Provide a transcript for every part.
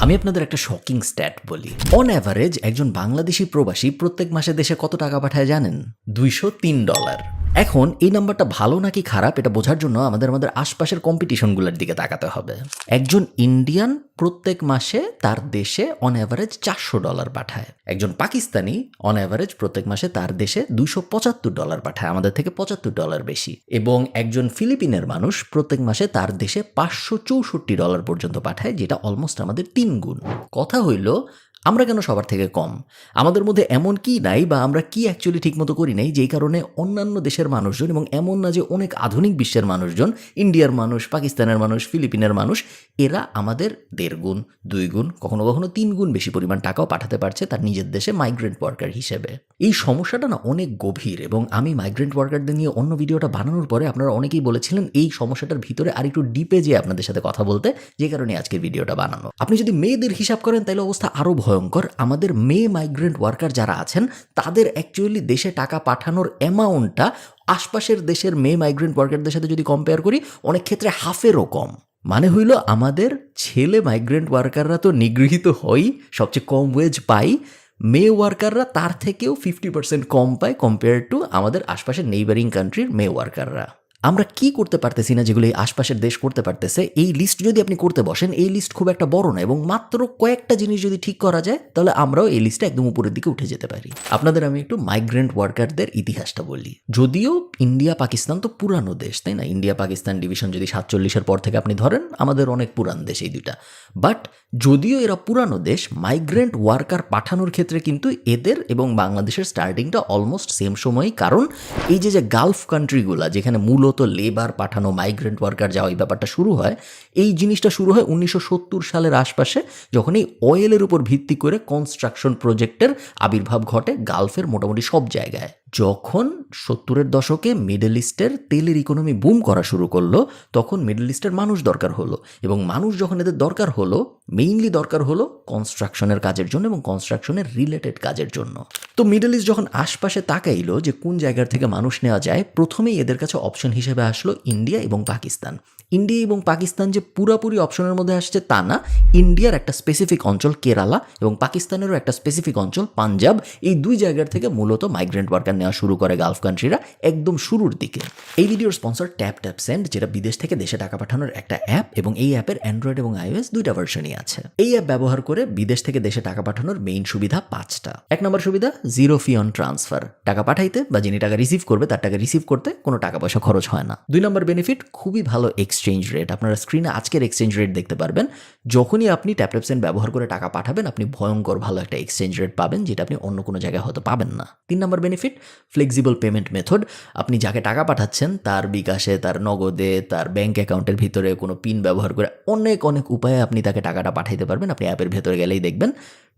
আমি আপনাদের একটা শকিং স্ট্যাট বলি। অন অ্যাভারেজ একজন বাংলাদেশি প্রবাসী প্রত্যেক মাসে দেশে কত টাকা পাঠায় জানেন? $203। এখন এই নাম্বারটা ভালো নাকি খারাপ এটা বোঝার জন্য আমাদের আশপাশের কম্পিটিশনগুলোর দিকে তাকাতে হবে। একজন ইন্ডিয়ান প্রত্যেক মাসে তার দেশে অন অ্যাভারেজ $400 পাঠায়। একজন পাকিস্তানি অন অ্যাভারেজ প্রত্যেক মাসে তার দেশে $275 পাঠায়, আমাদের থেকে $75 বেশি। এবং একজন ফিলিপিনের মানুষ প্রত্যেক মাসে তার দেশে $564 পর্যন্ত পাঠায়, যেটা অলমোস্ট আমাদের 3 গুণ। কথা হইল আমরা কেন সবার থেকে কম? আমাদের মধ্যে এমন কি নাই বা আমরা কি অ্যাকচুয়ালি ঠিকমতো করি নাই যেই কারণে অন্যান্য দেশের মানুষজন, এবং এমন না যে অনেক আধুনিক বিশ্বের মানুষজন, ইন্ডিয়ার মানুষ, পাকিস্তানের মানুষ, ফিলিপিনের মানুষ, এরা আমাদের 1.5 গুণ, 2 গুণ, কখনো কখনো 3 গুণ বেশি পরিমাণ টাকাও পাঠাতে পারছে তার নিজের দেশে মাইগ্রেন্ট ওয়ার্কার হিসেবে। এই সমস্যাটা না অনেক গভীর, এবং আমি মাইগ্রেন্ট ওয়ার্কারদের নিয়ে অন্য ভিডিওটা বানানোর পরে আপনারা অনেকেই বলেছিলেন এই সমস্যাটার ভিতরে আর একটু ডিপে যেয়ে আপনাদের সাথে কথা বলতে, যে কারণে আজকের ভিডিওটা বানানো। আপনি যদি মেয়েদের হিসাব করেন তাহলে অবস্থা আরও ভয়ঙ্কর। আমাদের মেয়ে মাইগ্রেন্ট ওয়ার্কার যারা আছেন তাদের অ্যাকচুয়ালি দেশে টাকা পাঠানোর অ্যামাউন্টটা আশপাশের দেশের মেয়ে মাইগ্রেন্ট ওয়ার্কারদের সাথে যদি কম্পেয়ার করি অনেক ক্ষেত্রে হাফেরও কম। মানে হইল আমাদের ছেলে মাইগ্রেন্ট ওয়ার্কাররা তো নিগৃহীত হই, সবচেয়ে কম ওয়েজ পাই, মেয়ে ওয়ার্কাররা তার থেকেও 50% কম পায় কম্পেয়ার টু আমাদের আশপাশের নেইবারিং কান্ট্রির মেয়ে ওয়ার্কাররা। আমরা কি করতে পারতেছি না যেগুলো এই আশপাশের দেশ করতে পারতেছে, এই লিস্ট যদি আপনি করতে বসেন, এই লিস্ট খুব একটা বড় না, এবং মাত্র কয়েকটা জিনিস যদি ঠিক করা যায় তাহলে আমরাও এই লিস্টে একদম উপরের দিকে উঠে যেতে পারি। আপনাদের আমি একটু মাইগ্রেন্ট ওয়ার্কারদের ইতিহাসটা বলি। যদিও ইন্ডিয়া পাকিস্তান তো পুরানো দেশ, তাই না? ইন্ডিয়া পাকিস্তান ডিভিশন যদি 47-এর পর থেকে আপনি ধরেন, আমাদের অনেক পুরান দেশ এই দুইটা। বাট যদিও এরা পুরানো দেশ, মাইগ্রেন্ট ওয়ার্কার পাঠানোর ক্ষেত্রে কিন্তু এদের এবং বাংলাদেশের স্টার্টিংটা অলমোস্ট সেম সময়ই। কারণ এই যে গালফ কান্ট্রিগুলা যেখানে মূলত লেবার পাঠানো, মাইগ্রেন্ট ওয়ার্কার যাওয়া, এই ব্যাপারটা শুরু হয়, এই জিনিসটা শুরু হয় 1970 সালের আশপাশে, যখন এই অয়েলের উপর ভিত্তি করে কনস্ট্রাকশন প্রজেক্টের আবির্ভাব ঘটে গালফের মোটামুটি সব জায়গায়। যখন 70-এর দশকে মিডল ইস্টের তেলের ইকোনমি বুম করা শুরু করলো, তখন মিডল ইস্টের মানুষ দরকার হলো, এবং মানুষ যখন এদের দরকার হলো, মেইনলি দরকার হলো কনস্ট্রাকশনের কাজের জন্য এবং কনস্ট্রাকশনের রিলেটেড কাজের জন্য। তো মিডল ইস্ট যখন আশপাশে তাকাইলো যে কোন জায়গার থেকে মানুষ নেওয়া যায়, প্রথমেই এদের কাছে অপশন হিসেবে আসলো ইন্ডিয়া এবং পাকিস্তান। ইন্ডিয়া এবং পাকিস্তান যে পুরাপুরি অপশনের মধ্যে আসছে তা না, ইন্ডিয়ার একটা স্পেসিফিক অঞ্চল কেরালা এবং পাকিস্তানেরও একটা স্পেসিফিক অঞ্চল পাঞ্জাব, এই দুই জায়গার থেকে মূলত মাইগ্রেন্ট ওয়ার্কার নেওয়া শুরু করে গালফ কান্ট্রিরা একদম শুরুর দিকে। এই ভিডিওর স্পন্সর ট্যাপ সেন্ড, যেটা বিদেশ থেকে দেশে টাকা পাঠানোর একটা অ্যাপ, এবং এই অ্যাপের অ্যান্ড্রয়েড এবং iOS দুইটা ভার্সনই আছে। এই অ্যাপ ব্যবহার করে বিদেশ থেকে দেশে টাকা পাঠানোর মেইন সুবিধা 5টা। 1 নম্বর সুবিধা, 0 ফি অন ট্রান্সফার। টাকা পাঠাইতে বা যিনি টাকা রিসিভ করবে তার টাকা রিসিভ করতে কোনো টাকা পয়সা খরচ হয় না। 2 নম্বর বেনিফিট, খুবই ভালো এক্সচেঞ্জ রেট। আপনারা স্ক্রিনে আজকের এক্সচেঞ্জ রেট দেখতে পারবেন। যখনই আপনি ট্যাপ-সেন্ড ব্যবহার করে টাকা পাঠাবেন, আপনি ভয়ঙ্কর ভালো একটা এক্সচেঞ্জ রেট পাবেন, যেটা আপনি অন্য কোনো জায়গায় হয়তো পাবেন না। 3 নম্বর বেনিফিট, ফ্লেক্সিবল পেমেন্ট মেথড। আপনি যাকে টাকা পাঠাচ্ছেন তার বিকাশে, তার নগদে, তার ব্যাঙ্ক অ্যাকাউন্টের ভিতরে কোনো পিন ব্যবহার করে অনেক উপায়ে আপনি তাকে টাকাটা পাঠাইতে পারবেন। আপনি অ্যাপের ভেতরে গেলেই দেখবেন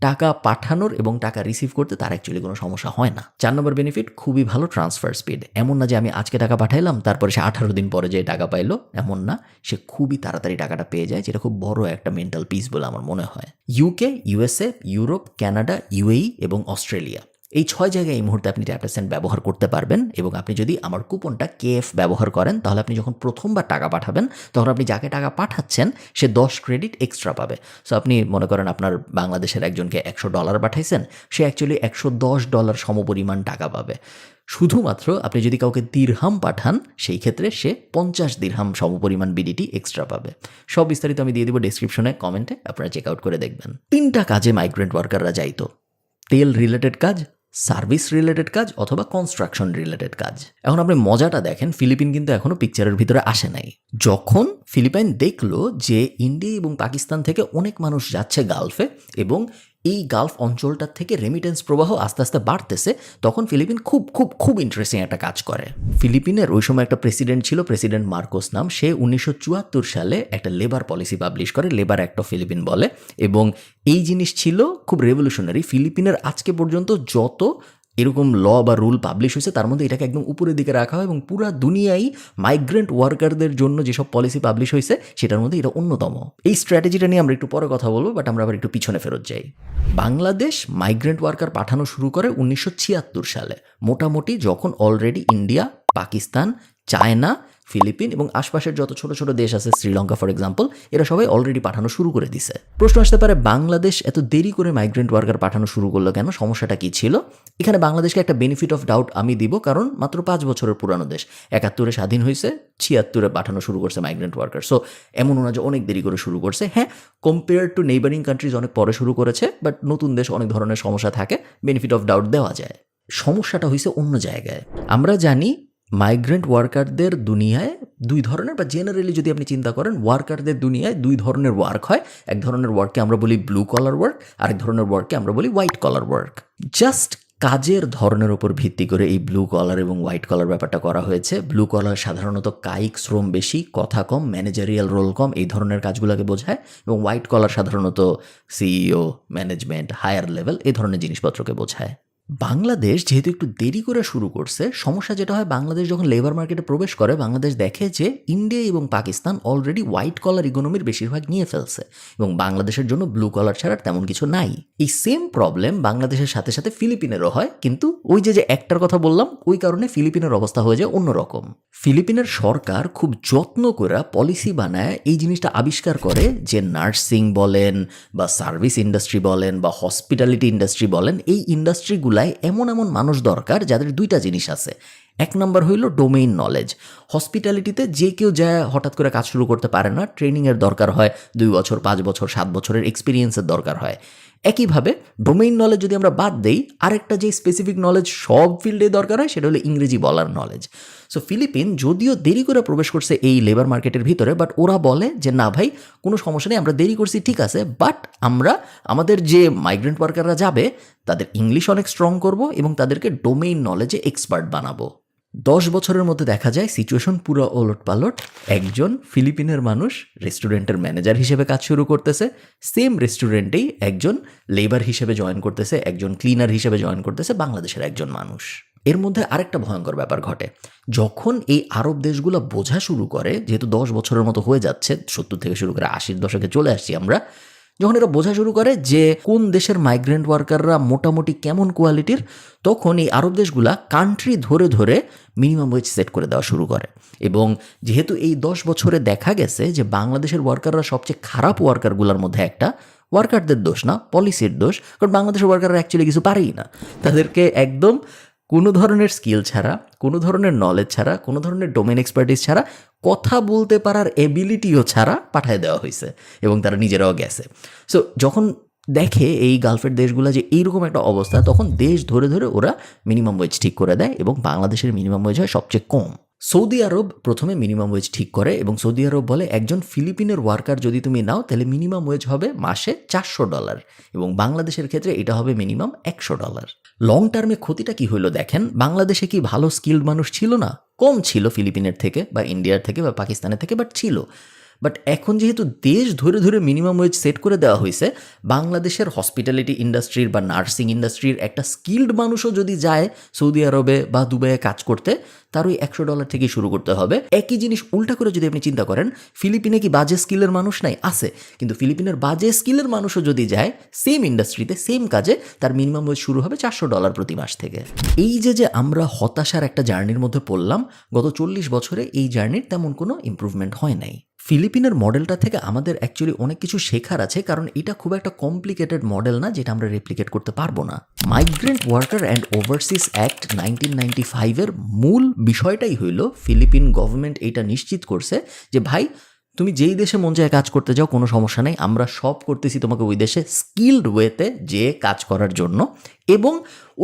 টাকা পাঠানোর এবং টাকা রিসিভ করতে তার অ্যাকচুয়ালি কোনো সমস্যা হয় না। 4 নম্বর বেনিফিট, খুবই ভালো ট্রান্সফার স্পিড। এমন না যে আমি আজকে টাকা পাঠাইলাম তারপরে সে 18 দিন পরে যে টাকা পাইলো, এমন না, সে খুবই তাড়াতাড়ি টাকাটা পেয়ে যায়, যেটা খুব বড় একটা মেন্টাল পিস বলে আমার মনে হয়। UK, USA, Europe, Canada, UAE এবং অস্ট্রেলিয়া, এই 6 জায়গায় এই মুহূর্তে আপনি ট্যাপ-সেন্ড ব্যবহার করতে পারবেন। এবং আপনি যদি আমার কুপনটা KF ব্যবহার করেন, তাহলে আপনি যখন প্রথমবার টাকা পাঠাবেন তখন আপনি যাকে টাকা পাঠাচ্ছেন সে 10 ক্রেডিট এক্সট্রা পাবে। সো আপনি মনে করেন আপনার বাংলাদেশের একজনকে $100 পাঠাইছেন, সে অ্যাকচুয়ালি $110 সমপরিমাণ টাকা পাবে। শুধুমাত্র আপনি যদি কাউকে দিরহাম পাঠান, সেই ক্ষেত্রে সে 50 দিরহাম সমপরিমাণ BDT এক্সট্রা পাবে। সব বিস্তারিত আমি দিয়ে দেবো ডেসক্রিপশনে, কমেন্টে, আপনারা চেক আউট করে দেখবেন। 3টা কাজে মাইগ্রেন্ট ওয়ার্কাররা যাইতো: তেল রিলেটেড কাজ, সার্ভিস রিলেটেড কাজ, অথবা কনস্ট্রাকশন রিলেটেড কাজ। এখন আপনি মজাটা দেখেন, ফিলিপিন কিন্তু এখনো পিকচারের ভিতরে আসে নাই। যখন ফিলিপাইন দেখলো যে ইন্ডিয়া এবং পাকিস্তান থেকে অনেক মানুষ যাচ্ছে গালফে, এবং এই গালফ অঞ্চলটার থেকে রেমিটেন্স প্রবাহ আস্তে আস্তে বাড়তেছে, তখন ফিলিপিন খুব খুব খুব ইন্টারেস্টিং একটা কাজ করে। ফিলিপিনের ওই সময় একটা প্রেসিডেন্ট ছিল, প্রেসিডেন্ট মার্কোস নাম। সে 1974 সালে একটা লেবার পলিসি পাবলিশ করে, লেবার অ্যাক্ট অফ ফিলিপিন বলে, এবং এই জিনিস ছিল খুব রেভলিউশনারি। ফিলিপিনের আজকে পর্যন্ত যত এরকম ল বা রুল পাবলিশ হয়েছে তার মধ্যে এটাকে একদম উপরের দিকে রাখা হয়, এবং পুরা দুনিয়ায় মাইগ্রেন্ট ওয়ার্কারদের জন্য যেসব পলিসি পাবলিশ হয়েছে সেটার মধ্যে এটা অন্যতম। এই স্ট্র্যাটেজিটা নিয়ে আমরা একটু পরে কথা বলবো, বাট আমরা আবার একটু পিছনে ফেরত যাই। বাংলাদেশ মাইগ্রেন্ট ওয়ার্কার পাঠানো শুরু করে 1976 সালে, মোটামুটি যখন already India, Pakistan, China, Philippines এবং আশপাশের যত ছোট ছোট দেশ আছে, শ্রীলঙ্কা ফর এক্সাম্পল, এরা সবাই অলরেডি পাঠানো শুরু করে দিছে। প্রশ্ন আসতে পারে, বাংলাদেশ এত দেরি করে মাইগ্রেন্ট ওয়ার্কার পাঠানো শুরু করলো কেন? সমস্যাটা কি ছিল? এখানে বাংলাদেশকে একটা বেনিফিট অফ ডাউট আমি দিব, কারণ মাত্র 5 বছরের পুরানো দেশ। 71-এ স্বাধীন হয়েছে, 76-এ পাঠানো শুরু করছে মাইগ্রেন্ট ওয়ার্কার। সো এমন না যে অনেক দেরি করে শুরু করছে। হ্যাঁ, কম্পেয়ার টু নেইবারিং কান্ট্রিজ অনেক পরে শুরু করেছে, বাট নতুন দেশ, অনেক ধরনের সমস্যা থাকে, বেনিফিট অফ ডাউট দেওয়া যায়। সমস্যাটা হয়েছে অন্য জায়গায়। আমরা জানি মাইগ্রেন্ট ওয়ার্কারদের দুনিয়ায় 2 ধরনের, বা জেনারেলি যদি আপনি চিন্তা করেন, ওয়ার্কারদের দুনিয়ায় 2 ধরনের ওয়ার্ক হয়। এক ধরনের ওয়ার্ককে আমরা বলি ব্লু কলার ওয়ার্ক, আরেক ধরনের ওয়ার্ককে আমরা বলি হোয়াইট কলার ওয়ার্ক। জাস্ট কাজের ধরনের উপর ভিত্তি করে এই ব্লু কলার এবং হোয়াইট কলার ব্যাপারটা করা হয়েছে। ব্লু কলার সাধারণত কায়িক শ্রম বেশি, কথা কম, ম্যানেজারিয়াল রোল কম, এই ধরনের কাজগুলোকে বোঝায়। এবং হোয়াইট কলার সাধারণত সিইও, ম্যানেজমেন্ট, হায়ার লেভেল, এই ধরনের জিনিসপত্রকে বোঝায়। বাংলাদেশ যেহেতু একটু দেরি করে শুরু করছে, সমস্যা যেটা হয়, বাংলাদেশ যখন লেবার মার্কেটে প্রবেশ করে, বাংলাদেশ দেখে যে ইন্ডিয়া এবং পাকিস্তান অলরেডি হোয়াইট কলার ইকোনমির বেশিরভাগ নিয়ে ফেলছে এবং বাংলাদেশের জন্য ব্লু কলার ছাড়া তেমন কিছু নাই। এই সেম প্রবলেম বাংলাদেশের সাথে সাথে ফিলিপিনেরও হয়, কিন্তু ওই যে একটার কথা বললাম, ওই কারণে ফিলিপিনের অবস্থা হয়ে যায় অন্যরকম। ফিলিপিনের সরকার খুব যত্ন করে পলিসি বানায়, এই জিনিসটা আবিষ্কার করে যে নার্সিং বলেন বা সার্ভিস ইন্ডাস্ট্রি বলেন বা হসপিটালিটি ইন্ডাস্ট্রি বলেন, এই ইন্ডাস্ট্রিগুলো এমন এমন মানুষ দরকার যাদের 2টা জিনিস আছে। এক নম্বর হইল ডোমেইন নলেজ। হসপিটালিটিতে যে কেউ যায় হঠাৎ করে কাজ শুরু করতে পারে না, ট্রেনিংয়ের দরকার হয়, 2 বছর, 5 বছর, 7 বছরের এক্সপিরিয়েন্সের দরকার হয়। একইভাবে ডোমেইন নলেজ যদি আমরা বাদ দেই, আরেকটা যে স্পেসিফিক নলেজ সব ফিল্ডে দরকার হয়, সেটা হলো ইংরেজি বলার নলেজ। সো ফিলিপিন যদিও দেরি করে প্রবেশ করছে এই লেবার মার্কেটের ভিতরে, বাট ওরা বলে যে না ভাই, কোনো সমস্যা নেই, আমরা দেরি করছি ঠিক আছে, বাট আমরা আমাদের যে মাইগ্রেন্ট ওয়ার্কাররা যাবে তাদের ইংলিশ অনেক স্ট্রং করব এবং তাদেরকে ডোমেইন নলেজে এক্সপার্ট বানাবো। 10 বছরের মধ্যে দেখা যায় সিচুয়েশন পুরো ওলটপালট। একজন ফিলিপিনের মানুষ রেস্টুরেন্টের ম্যানেজার হিসেবে কাজ শুরু করতেছে, সেম রেস্টুরেন্টেই একজন লেবার হিসেবে জয়েন করতেছে, একজন ক্লিনার হিসেবে জয়েন করতেছে বাংলাদেশের একজন মানুষ। এর মধ্যে আরেকটা ভয়ঙ্কর ব্যাপার ঘটে, যখন এই আরব দেশগুলো বোঝা শুরু করে, যেহেতু 10 বছরের মতো হয়ে যাচ্ছে, 70 থেকে শুরু করে 80-এর দশকে চলে আসছি আমরা, যখন এরা বোঝা শুরু করে যে কোন দেশের মাইগ্রেন্ট ওয়ার্কাররা মোটামুটি কেমন কোয়ালিটির, তখন এই আরব দেশগুলা কান্ট্রি ধরে ধরে মিনিমাম ওয়েজ সেট করে দেওয়া শুরু করে। এবং যেহেতু এই 10 বছরে দেখা গেছে যে বাংলাদেশের ওয়ার্কাররা সবচেয়ে খারাপ ওয়ার্কারগুলোর মধ্যে একটা, ওয়ার্কারদের দোষ না, পলিসির দোষ, কারণ বাংলাদেশের ওয়ার্কাররা অ্যাকচুয়ালি কিছু পারেই না। তাদেরকে একদম কোনো ধরনের স্কিল ছাড়া, কোনো ধরনের নলেজ ছাড়া, কোনো ধরনের ডোমেন এক্সপার্টিস ছাড়া, কথা বলতে পারার এবিলিটিও ছাড়া পাঠিয়ে দেওয়া হয়েছে এবং তারা নিজেরাও গেছে। সো যখন দেখে এই গালফের দেশগুলো যে এইরকম একটা অবস্থা, তখন দেশ ধরে ধরে ওরা মিনিমাম ওয়েজ ঠিক করে দেয় এবং বাংলাদেশের মিনিমাম ওয়েজ হয় সবচেয়ে কম। সৌদি আরব প্রথমে মিনিমাম ওয়েজ ঠিক করে এবং সৌদি আরব বলে একজন ফিলিপিনের ওয়ার্কার যদি তুমি নাও তাহলে মিনিমাম ওয়েজ হবে মাসে $400 এবং বাংলাদেশের ক্ষেত্রে এটা হবে মিনিমাম $100। লং টার্মে ক্ষতিটা কি হইলো দেখেন, বাংলাদেশে কি ভালো স্কিল্ড মানুষ ছিল না? কম ছিল ফিলিপিনের থেকে বা ইন্ডিয়ার থেকে বা পাকিস্তানের থেকে, বাট ছিল। বাট এখন যেহেতু দেশ ধরে ধরে মিনিমাম ওয়েজ সেট করে দেওয়া হয়েছে, বাংলাদেশের হসপিটালিটি ইন্ডাস্ট্রির বা নার্সিং ইন্ডাস্ট্রির একটা স্কিল্ড মানুষও যদি যায় সৌদি আরবে বা দুবাইয়ে কাজ করতে, তার ওই $100 থেকেই শুরু করতে হবে। একই জিনিস উল্টা করে যদি আপনি চিন্তা করেন, ফিলিপিনে কি বাজে স্কিলের মানুষ নাই? আছে, কিন্তু ফিলিপিনের বাজে স্কিলের মানুষও যদি যায় সেম ইন্ডাস্ট্রিতে সেম কাজে, তার মিনিমাম ওয়েজ শুরু হবে $400 প্রতি মাস থেকে। এই যে আমরা হতাশার একটা জার্নির মধ্যে পড়লাম, গত 40 বছরে এই জার্নির তেমন কোনো ইম্প্রুভমেন্ট হয় নাই। ফিলিপিনের মডেলটা থেকে আমাদের অ্যাকচুয়ালি অনেক কিছু শেখার আছে, কারণ এটা খুব একটা কমপ্লিকেটেড মডেল না যেটা আমরা রেপ্লিকেট করতে পারবো না। Migrant worker and overseas act 1995-এর মূল বিষয়টাই হইল ফিলিপিন গভর্নমেন্ট এইটা নিশ্চিত করছে যে ভাই, তুমি যেই দেশে মন চায় কাজ করতে যাও, কোনো সমস্যা নেই, আমরা সব করতেছি তোমাকে ওই দেশে স্কিল্ড ওয়েতে যে কাজ করার জন্য, এবং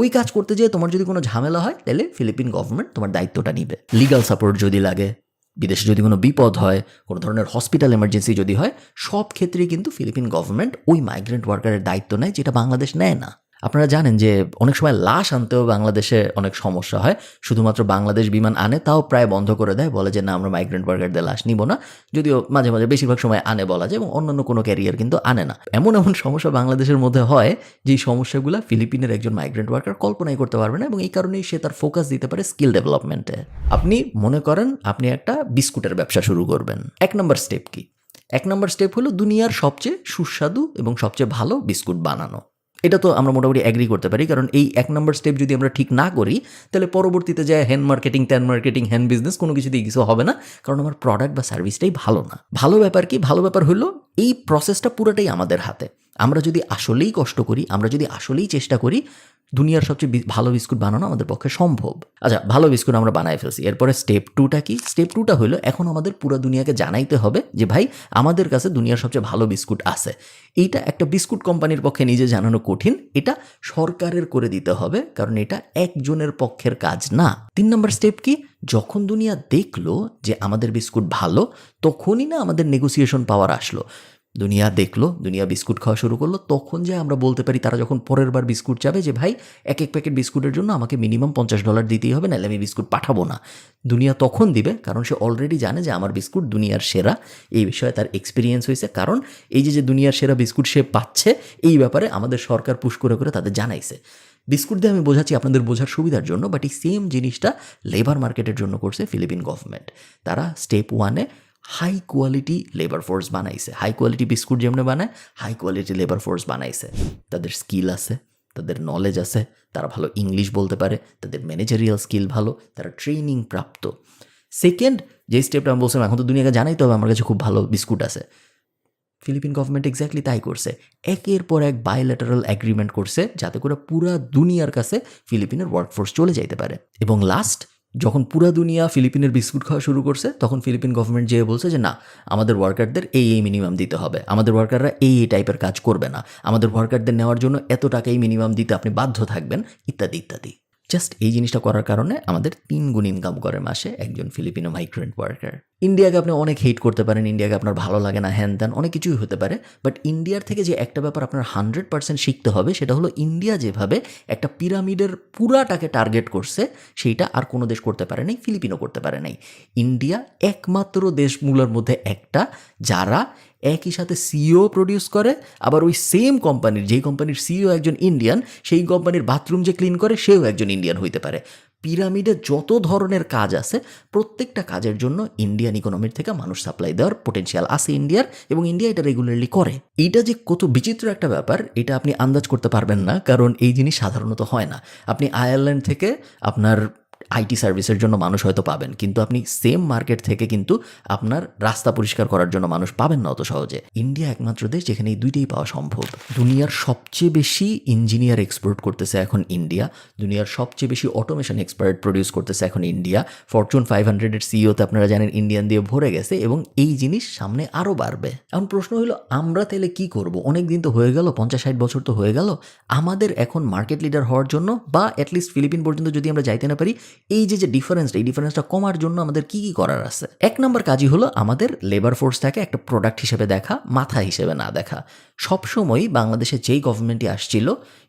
ওই কাজ করতে যেয়ে তোমার যদি কোনো ঝামেলা হয় তাহলে ফিলিপিন গভর্নমেন্ট তোমার দায়িত্বটা নিবে। লিগাল সাপোর্ট যদি লাগে, বিদেশে যদি কোনো বিপদ হয়, কোনো ধরনের হসপিটাল এমার্জেন্সি যদি হয়, সব ক্ষেত্রেই কিন্তু ফিলিপিন গভর্নমেন্ট ওই মাইগ্রেন্ট ওয়ার্কারের দায়িত্ব নেয়, যেটা বাংলাদেশ নেয় না। আপনারা জানেন যে অনেক সময় লাশ আনতেও বাংলাদেশে অনেক সমস্যা হয়, শুধুমাত্র বাংলাদেশ বিমান আনে, তাও প্রায় বন্ধ করে দেয়, বলে যে না আমরা মাইগ্রেন্ট ওয়ার্কারদের লাশ নিব না, যদিও মাঝে মাঝে বেশিরভাগ সময় আনে বলা যায়, এবং অন্যান্য কোনো ক্যারিয়ার কিন্তু আনে না। এমন এমন সমস্যা বাংলাদেশের মধ্যে হয় যেই সমস্যাগুলো ফিলিপিনের একজন মাইগ্রেন্ট ওয়ার্কার কল্পনাই করতে পারবে না, এবং এই কারণেই সে তার ফোকাস দিতে পারে স্কিল ডেভেলপমেন্টে। আপনি মনে করেন আপনি একটা বিস্কুটের ব্যবসা শুরু করবেন, 1 নম্বর স্টেপ কি? 1 নম্বর স্টেপ হলো দুনিয়ার সবচেয়ে সুস্বাদু এবং সবচেয়ে ভালো বিস্কুট বানানো। এটা তো আমরা মোটামুটি অ্যাগ্রি করতে পারি, কারণ এই 1 নম্বর স্টেপ যদি আমরা ঠিক না করি তাহলে পরবর্তীতে যায় হ্যান্ড মার্কেটিং, ত্যান মার্কেটিং, হ্যান্ড বিজনেস কোনো কিছুতেই কিছু হবে না, কারণ আমার প্রোডাক্ট বা সার্ভিসটাই ভালো না। ভালো ব্যাপার কি? ভালো ব্যাপার হলো এই প্রসেসটা পুরোটাই আমাদের হাতে। আমরা যদি আসলেই কষ্ট করি, আমরা যদি আসলেই চেষ্টা করি, দুনিয়ার সবচেয়ে ভালো বিস্কুট বানানো আমাদের পক্ষে সম্ভব। আচ্ছা, ভালো বিস্কুট আমরা বানাই ফেলছি, এরপরে স্টেপ 2টা কি? স্টেপ 2টা হলো এখন আমাদের পুরো দুনিয়াকে জানাইতে হবে যে ভাই আমাদের কাছে দুনিয়ার সবচেয়ে ভালো বিস্কুট আছে। এইটা একটা বিস্কুট কোম্পানির পক্ষে নিজে জানানো কঠিন, এটা সরকারের করে দিতে হবে, কারণ এটা একজনের পক্ষের কাজ না। 3 নম্বর স্টেপ কি? যখন দুনিয়া দেখলো যে আমাদের বিস্কুট ভালো, তখনই না আমাদের নেগোসিয়েশন পাওয়ার আসলো। দুনিয়া দেখলো, দুনিয়া বিস্কুট খাওয়া শুরু করলো, তখন যে আমরা বলতে পারি, তারা যখন পরের বার বিস্কুট চাবে যে ভাই এক প্যাকেট বিস্কুটের জন্য আমাকে মিনিমাম $50 দিতেই হবে, নাহলে আমি বিস্কুট পাঠাবো না, দুনিয়া তখন দিবে, কারণ সে অলরেডি জানে যে আমার বিস্কুট দুনিয়ার সেরা। এই বিষয়ে তার এক্সপিরিয়েন্স হয়েছে, কারণ এই যে দুনিয়ার সেরা বিস্কুট সে পাচ্ছে, এই ব্যাপারে আমাদের সরকার পুশ করে করে তাদের জানাইছে। বিস্কুট দিয়ে আমি বোঝাচ্ছি আপনাদের বোঝার সুবিধার জন্য, বাট এই সেম জিনিসটা লেবার মার্কেটের জন্য করছে ফিলিপিন গভর্নমেন্ট। তারা স্টেপ 1-এ হাই কোয়ালিটি লেবার ফোর্স বানাইছে। হাই কোয়ালিটি বিস্কুট যেমনি বানায়, হাই কোয়ালিটি লেবার ফোর্স বানাইছে। তাদের স্কিল আছে, তাদের নলেজ আছে, তারা ভালো ইংলিশ বলতে পারে, তাদের ম্যানেজারিয়াল স্কিল ভালো, তারা ট্রেনিং প্রাপ্ত। সেকেন্ড যে স্টেপটা আমি বলছিলাম, এখন তো দুনিয়াকে জানাইতে হবে আমার কাছে খুব ভালো বিস্কুট আছে। ফিলিপিন গভর্নমেন্ট এক্স্যাক্টলি তাই করছে, একের পর এক বায়োল্যাটারাল অ্যাগ্রিমেন্ট করছে যাতে করে পুরা দুনিয়ার কাছে ফিলিপিনের ওয়ার্কফোর্স চলে যাইতে পারে। এবং লাস্ট যখন পুরা দুনিয়া ফিলিপিনের বিস্কুট খাওয়া শুরু করছে, তখন ফিলিপিন গভর্নমেন্ট যেয়ে বলছে যে না, আমাদের ওয়ার্কারদের এই মিনিমাম দিতে হবে, আমাদের ওয়ার্কাররা এই টাইপের কাজ করবে না, আমাদের ওয়ার্কারদের নেওয়ার জন্য এত টাকাই মিনিমাম দিতে আপনি বাধ্য থাকবেন, ইত্যাদি ইত্যাদি। জাস্ট এই জিনিসটা করার কারণে আমাদের 3 গুণ ইনকাম করে মাসে একজন ফিলিপিনো মাইগ্রেন্ট ওয়ার্কার। ইন্ডিয়াকে আপনি অনেক হেট করতে পারেন, ইন্ডিয়াকে আপনার ভালো লাগে না, হ্যান ত্যান অনেক কিছুই হতে পারে, বাট ইন্ডিয়ার থেকে যে একটা ব্যাপার আপনার 100% শিখতে হবে, সেটা হলো ইন্ডিয়া যেভাবে একটা পিরামিডের পুরাটাকে টার্গেট করছে, সেইটা আর কোনো দেশ করতে পারে নাই, ফিলিপিনও করতে পারে নাই। ইন্ডিয়া একমাত্র দেশগুলোর মধ্যে একটা যারা একই সাথে সিইও প্রডিউস করে, আবার ওই সেম কোম্পানির, যেই কোম্পানির সিইও একজন ইন্ডিয়ান, সেই কোম্পানির বাথরুম যে ক্লিন করে সেও একজন ইন্ডিয়ান হইতে পারে। পিরামিডে যত ধরনের কাজ আছে, প্রত্যেকটা কাজের জন্য ইন্ডিয়ান ইকোনমির থেকে মানুষ সাপ্লাই দেওয়ার পোটেনশিয়াল আছে ইন্ডিয়ার, এবং ইন্ডিয়া এটা রেগুলারলি করে। এইটা যে কত বিচিত্র একটা ব্যাপার, এটা আপনি আন্দাজ করতে পারবেন না, কারণ এই জিনিস সাধারণত হয় না। আপনি আয়ারল্যান্ড থেকে আপনার আইটি সার্ভিসের জন্য মানুষ হয়তো পাবেন, কিন্তু আপনি সেম মার্কেট থেকে কিন্তু আপনার রাস্তা পরিষ্কার করার জন্য মানুষ পাবেন না অত সহজে। ইন্ডিয়া একমাত্র দেশ যেখানে এই দুইটাই পাওয়া সম্ভব। দুনিয়ার সবচেয়ে বেশি ইঞ্জিনিয়ার এক্সপোর্ট করতেছে এখন ইন্ডিয়া, দুনিয়ার সবচেয়ে বেশি অটোমেশন এক্সপার্ট প্রডিউস করতেছে এখন ইন্ডিয়া। ফরচুন 500-এর সিইওতে আপনারা জানেন ইন্ডিয়ান দিয়ে ভরে গেছে, এবং এই জিনিস সামনে আরও বাড়বে। এখন প্রশ্ন হলো আমরা তাহলে কি করব? অনেক দিন তো হয়ে গেল, 50-60 বছর তো হয়ে গেল, আমাদের এখন মার্কেট লিডার হওয়ার জন্য, বা অ্যাটলিস্ট ফিলিপিন পর্যন্ত যদি আমরা যাইতে না পারি, এই যে ডিফারেন্সটা, এই ডিফারেন্সটা কমার জন্য আমাদের কি কি করার আছে? 1 নম্বর কাজই হলো আমাদের লেবার ফোর্সটাকে একটা প্রোডাক্ট হিসেবে দেখা, মাথা হিসেবে না দেখা। সবসময় বাংলাদেশে যেই গভর্নমেন্টই আসছিল,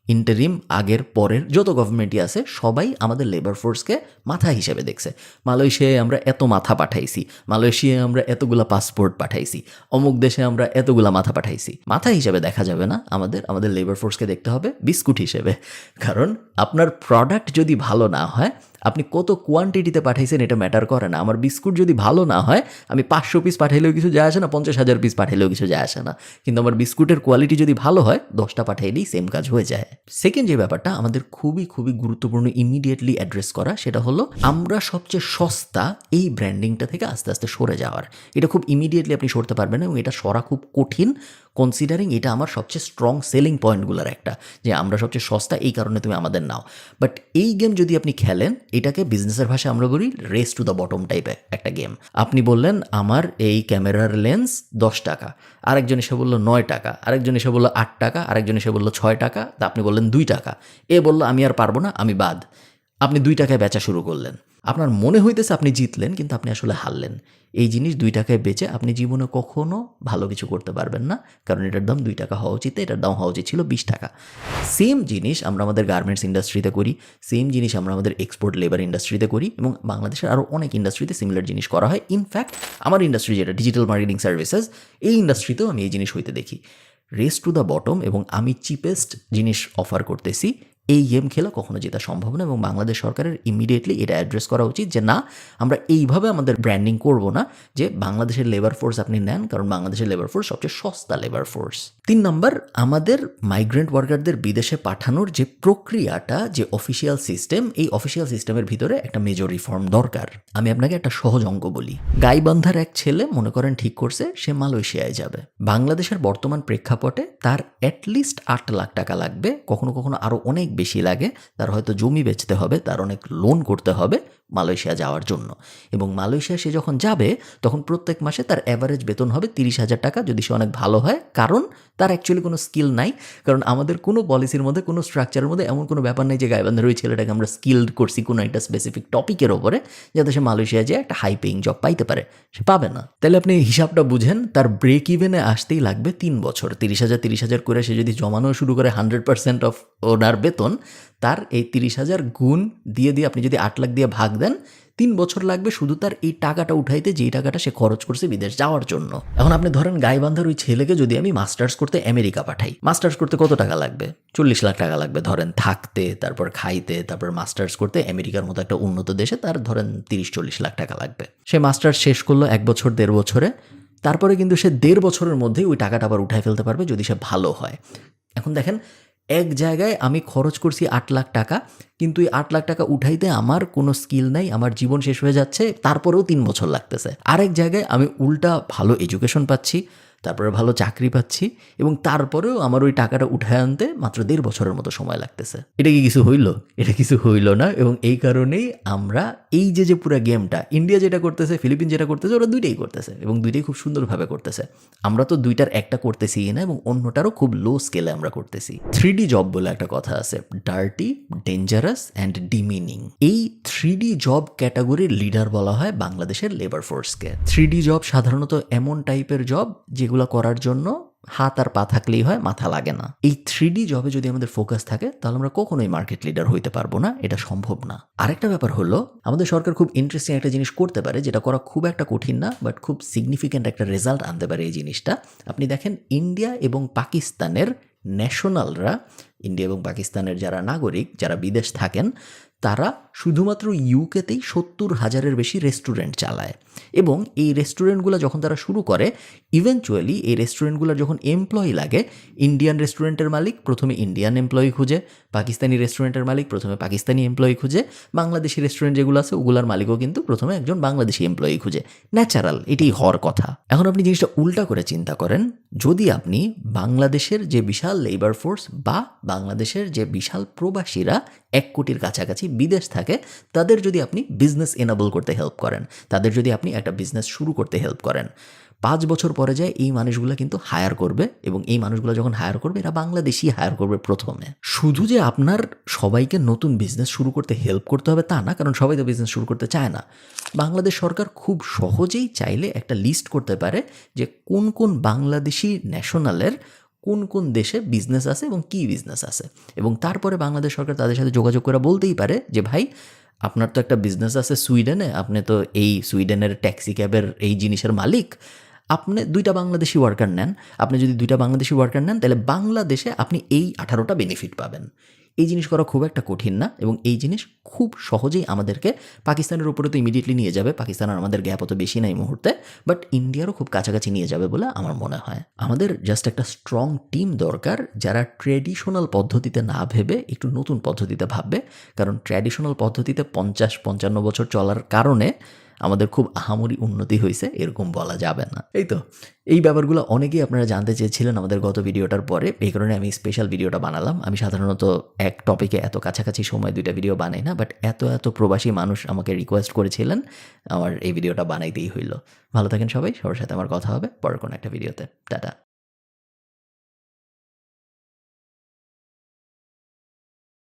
ইন্টারিম আগের পরের যত গভর্নমেন্টই আছে, সবাই আমাদের লেবার ফোর্সকে মাথা হিসেবে দেখছে। মালয়েশিয়ায় আমরা এত মাথা পাঠাইছি, মালয়েশিয়ায় আমরা এতগুলা পাসপোর্ট পাঠাইছি, অমুক দেশে আমরা এতগুলা মাথা পাঠাইছি। মাথা হিসেবে দেখা যাবে না, আমাদের লেবার ফোর্সকে দেখতে হবে বিস্কুট হিসেবে। কারণ আপনার প্রোডাক্ট যদি ভালো না হয়, আপনি কত কোয়ান্টিটিতে পাঠাইছেন এটা ম্যাটার করে না। আমার বিস্কুট যদি ভালো না হয়, আমি 500 পিস পাঠাইলেও কিছু যায় আসে না, 50,000 পিস পাঠাইলেও কিছু যায় আসে না, কিন্তু আমার বিস্কুটের কোয়ালিটি যদি ভালো হয়, 10টা পাঠাইলেই সেম কাজ হয়ে যায়। সেকেন্ড যে ব্যাপারটা আমাদের খুবই খুবই গুরুত্বপূর্ণ ইমিডিয়েটলি অ্যাড্রেস করা, সেটা হলো আমরা সবচেয়ে সস্তা এই ব্র্যান্ডিংটা থেকে আস্তে আস্তে সরে যাওয়ার। এটা খুব ইমিডিয়েটলি আপনি সরতে পারবেন না, এবং এটা সরা খুব কঠিন, কনসিডারিং এটা আমার সবচেয়ে স্ট্রং সেলিং পয়েন্টগুলোর একটা, যে আমরা সবচেয়ে সস্তা এই কারণে তুমি আমাদের নাও। বাট এই গেম যদি আপনি খেলেন, এটাকে বিজনেসের ভাষায় আমরা বলি রেস টু দ্য বটম টাইপের একটা গেম। আপনি বললেন আমার এই ক্যামেরার লেন্স 10 টাকা, আরেকজন এসে বললো 9 টাকা, আরেকজন এসে বললো 8 টাকা, আরেকজন এসে বললো 6 টাকা, তা আপনি বললেন 2 টাকা। এ বললো আমি আর পারবো না, আমি বাদ। আপনি 2 টাকায় বেচা শুরু করলেন। আপনার মনে হইতেছে আপনি জিতলেন, কিন্তু আপনি আসলে হারলেন। এই জিনিস 2 টাকায় বেচে আপনি জীবনে কখনো ভালো কিছু করতে পারবেন না, কারণ এটার দাম 2 টাকা হওয়া উচিত, এটার দাম হওয়া উচিত ছিল 20 টাকা। সেম জিনিস আমরা আমাদের গার্মেন্টস ইন্ডাস্ট্রিতে করি, সেম জিনিস আমরা আমাদের এক্সপোর্ট লেবার ইন্ডাস্ট্রিতে করি, এবং বাংলাদেশের আরও অনেক ইন্ডাস্ট্রিতে সিমিলার জিনিস করা হয়। ইনফ্যাক্ট আমার ইন্ডাস্ট্রি যেটা ডিজিটাল মার্কেটিং সার্ভিসেস, এই ইন্ডাস্ট্রিতেও আমি এই জিনিস হইতে দেখি। রেস টু দ্য বটম, এবং আমি চিপেস্ট জিনিস অফার করতেছি, এই গেম খেলা কখনো জেতা সম্ভব না এবং বাংলাদেশ সরকারের ইমিডিয়েটলি এটা অ্যাড্রেস করা উচিত যে না, আমরা এইভাবে আমাদের ব্র্যান্ডিং করব না যে বাংলাদেশের লেবার ফোর্স আপনি নেন, কারণ বাংলাদেশের লেবার ফোর্স সবচেয়ে সস্তা লেবার ফোর্স। 3 নম্বর, আমাদের মাইগ্রেন্ট ওয়ার্কারদের বিদেশে পাঠানোর যে প্রক্রিয়াটা, যে অফিসিয়াল সিস্টেম, এই অফিসিয়াল সিস্টেমের ভিতরে একটা মেজর রিফর্ম দরকার। আমি আপনাকে একটা সহজ অঙ্ক বলি। গাইবান্ধার এক ছেলে মনে করেন ঠিক করছে সে মালয়েশিয়ায় যাবে। বাংলাদেশের বর্তমান প্রেক্ষাপটে তার অ্যাটলিস্ট 8 লাখ টাকা লাগবে, কখনো কখনো আরও অনেক বেশি লাগে। তার হয়তো জমি বেচতে হবে, তার অনেক লোন করতে হবে মালয়েশিয়া যাওয়ার জন্য। এবং মালয়েশিয়া সে যখন যাবে তখন প্রত্যেক মাসে তার অ্যাভারেজ বেতন হবে 30,000 টাকা, যদি সে অনেক ভালো হয়, কারণ তার অ্যাকচুয়ালি কোনো স্কিল নাই। কারণ আমাদের কোনো পলিসির মধ্যে, কোনো স্ট্রাকচারের মধ্যে এমন কোনো ব্যাপার নেই যে গাইবান্ধার ওই ছেলেটাকে আমরা স্কিল্ড করছি কোনো একটা স্পেসিফিক টপিকের ওপরে, যাতে সে মালয়েশিয়ায় যেয়ে একটা হাই পেইং জব পাইতে পারে। সে পাবে না। তাহলে আপনি হিসাবটা বুঝেন, তার ব্রেক ইভেনে আসতেই লাগবে 3 বছর। 30,000 করে সে যদি জমানো শুরু করে 100% অফ ওনার বেতন, তার এই 30,000 গুণ দিয়ে আপনি যদি 8 লাখ দিয়ে ভাগ দেন, 3 বছর লাগবে শুধু তার এই টাকাটা উঠাইতে, যেই টাকাটা সে খরচ করছে বিদেশ যাওয়ার জন্য। এখন আপনি ধরেন গাইবান্ধার ওই ছেলেকে যদি আমি মাস্টার্স করতে আমেরিকা পাঠাই, মাস্টার্স করতে কত টাকা লাগবে? 40 লাখ টাকা লাগবে ধরেন, থাকতে, তারপর খাইতে, তারপর মাস্টার্স করতে আমেরিকার মতো একটা উন্নত দেশে তার ধরেন 30-40 লাখ টাকা লাগবে। সে মাস্টার্স শেষ করলো 1 বছর 1.5 বছরে, তারপরে কিন্তু সে 1.5 বছরের মধ্যেই ওই টাকাটা আবার উঠাই ফেলতে পারবে যদি সে ভালো হয়। এখন দেখেন, এক জায়গায় আমি খরচ করছি 8 লাখ টাকা, কিন্তু এই 8 লাখ টাকা উঠাইতে আমার কোনো স্কিল নাই, আমার জীবন শেষ হয়ে যাচ্ছে, তারপরেও 3 বছর লাগতেছে। আরেক জায়গায় আমি উল্টা ভালো এডুকেশন পাচ্ছি, তারপরে ভালো চাকরি পাচ্ছি, এবং তারপরেও আমার ওই টাকাটা উঠায় আনতে মাত্র 1.5 বছরের মতো সময় লাগতেছে। এটা কি কিছু হইল? এটা কিছু হইল না। এবং এই কারণেই আমরা এই যে পুরো গেমটা, ইন্ডিয়া যেটা করতেছে, ফিলিপিন যেটা করতেছে, ওরা দুইটাই করতেছে এবং দুইটাই খুব সুন্দরভাবে করতেছে। আমরা তো দুইটার একটা করতেছি না, এবং অন্যটারও খুব লো স্কেলে আমরা করতেছি। 3D জব বলে একটা কথা আছে, ডার্টি, ডেঞ্জারাস অ্যান্ড ডিমিনিং। এই 3D জব ক্যাটাগরির লিডার বলা হয় বাংলাদেশের লেবার ফোর্সকে। 3D জব সাধারণত এমন টাইপের জব যেগুলো করার জন্য হাত আর পা থাকলেই হয়, মাথা লাগে না। এই 3D জবে যদি আমাদের ফোকাস থাকে তাহলে আমরা কখনোই মার্কেট লিডার হইতে পারবো না, এটা সম্ভব না। আরেকটা ব্যাপার হলো, আমাদের সরকার খুব ইন্টারেস্টিং একটা জিনিস করতে পারে, যেটা করা খুব একটা কঠিন না, বাট খুব সিগনিফিক্যান্ট একটা রেজাল্ট আনতে পারে এই জিনিসটা। আপনি দেখেন, ইন্ডিয়া এবং পাকিস্তানের ন্যাশনালরা, ইন্ডিয়া এবং পাকিস্তানের যারা নাগরিক, যারা বিদেশ থাকেন, তারা শুধুমাত্র ইউকেতেই 70,000-এর বেশি রেস্টুরেন্ট চালায়। এবং এই রেস্টুরেন্টগুলো যখন তারা শুরু করে, ইভেনচুয়ালি এই রেস্টুরেন্টগুলোর যখন এমপ্লয়ি লাগে, ইন্ডিয়ান রেস্টুরেন্টের মালিক প্রথমে ইন্ডিয়ান এমপ্লয়ি খুঁজে, পাকিস্তানি রেস্টুরেন্টের মালিক প্রথমে পাকিস্তানি এমপ্লয়ি খুঁজে, বাংলাদেশি রেস্টুরেন্ট যেগুলো আছে ওগুলার মালিকও কিন্তু প্রথমে একজন বাংলাদেশি এমপ্লয়ি খুঁজে। ন্যাচারাল, এটাই হওয়ার কথা। এখন আপনি জিনিসটা উল্টা করে চিন্তা করেন, যদি আপনি বাংলাদেশের যে বিশাল লেবার ফোর্স বা বাংলাদেশের যে বিশাল প্রবাসীরা 1 কোটির কাছাকাছি বিদেশ থাকে, তাদের যদি আপনি বিজনেস এনাবল করতে হেল্প করেন, তাদের যদি আপনি একটা বিজনেস শুরু করতে হেল্প করেন, 5 বছর পরে যায় এই মানুষগুলো কিন্তু হায়ার করবে, এবং এই মানুষগুলো যখন হায়ার করবে, এরা বাংলাদেশি হায়ার করবে প্রথমে। শুধু যে আপনার সবাইকে নতুন বিজনেস শুরু করতে হেল্প করতে হবে তা না, কারণ সবাই তো বিজনেস শুরু করতে চায় না। বাংলাদেশ সরকার খুব সহজেই চাইলে একটা লিস্ট করতে পারে যে কোন কোন বাংলাদেশি ন্যাশনালের কোন কোন দেশে বিজনেস আছে এবং কী বিজনেস আছে, এবং তারপরে বাংলাদেশ সরকার তাদের সাথে যোগাযোগ করে বলতেই পারে যে ভাই, আপনার তো একটা বিজনেস আছে সুইডেনে, আপনি তো এই সুইডেনের ট্যাক্সি ক্যাবের এই জিনিসের মালিক, আপনি 2টা বাংলাদেশি ওয়ার্কার নেন। আপনি যদি 2টা বাংলাদেশি ওয়ার্কার নেন, তাহলে বাংলাদেশে আপনি এই 18টা বেনিফিট পাবেন। এই জিনিস করা খুব একটা কঠিন না, এবং এই জিনিস খুব সহজেই আমাদেরকে পাকিস্তানের উপরে তো ইমিডিয়েটলি নিয়ে যাবে। পাকিস্তান আর আমাদের গ্যাপ অত বেশি নাই মুহূর্তে, বাট ইন্ডিয়ারও খুব কাছাকাছি নিয়ে যাবে বলে আমার মনে হয়। আমাদের জাস্ট একটা স্ট্রং টিম দরকার, যারা ট্র্যাডিশনাল পদ্ধতিতে না ভেবে একটু নতুন পদ্ধতিতে ভাববে। কারণ ট্র্যাডিশনাল পদ্ধতিতে 50-55 বছর চলার কারণে আমাদের খুব আহামরি উন্নতি হয়েছে এরকম বলা যাবে না। এই তো এই ব্যাপারগুলো অনেকেই আপনারা জানতে চেয়েছিলেন আমাদের গত ভিডিওটার পরে, এই কারণে আমি স্পেশাল ভিডিওটা বানালাম। আমি সাধারণত এক টপিকে এত কাছাকাছি সময় 2টা ভিডিও বানাই না, বাট এত প্রবাসী মানুষ আমাকে রিকোয়েস্ট করেছিলেন, আমার এই ভিডিওটা বানাইতেই হইল। ভালো থাকেন সবাই, সবার সাথে আমার কথা হবে পরের কোনো একটা ভিডিওতে। টাটা।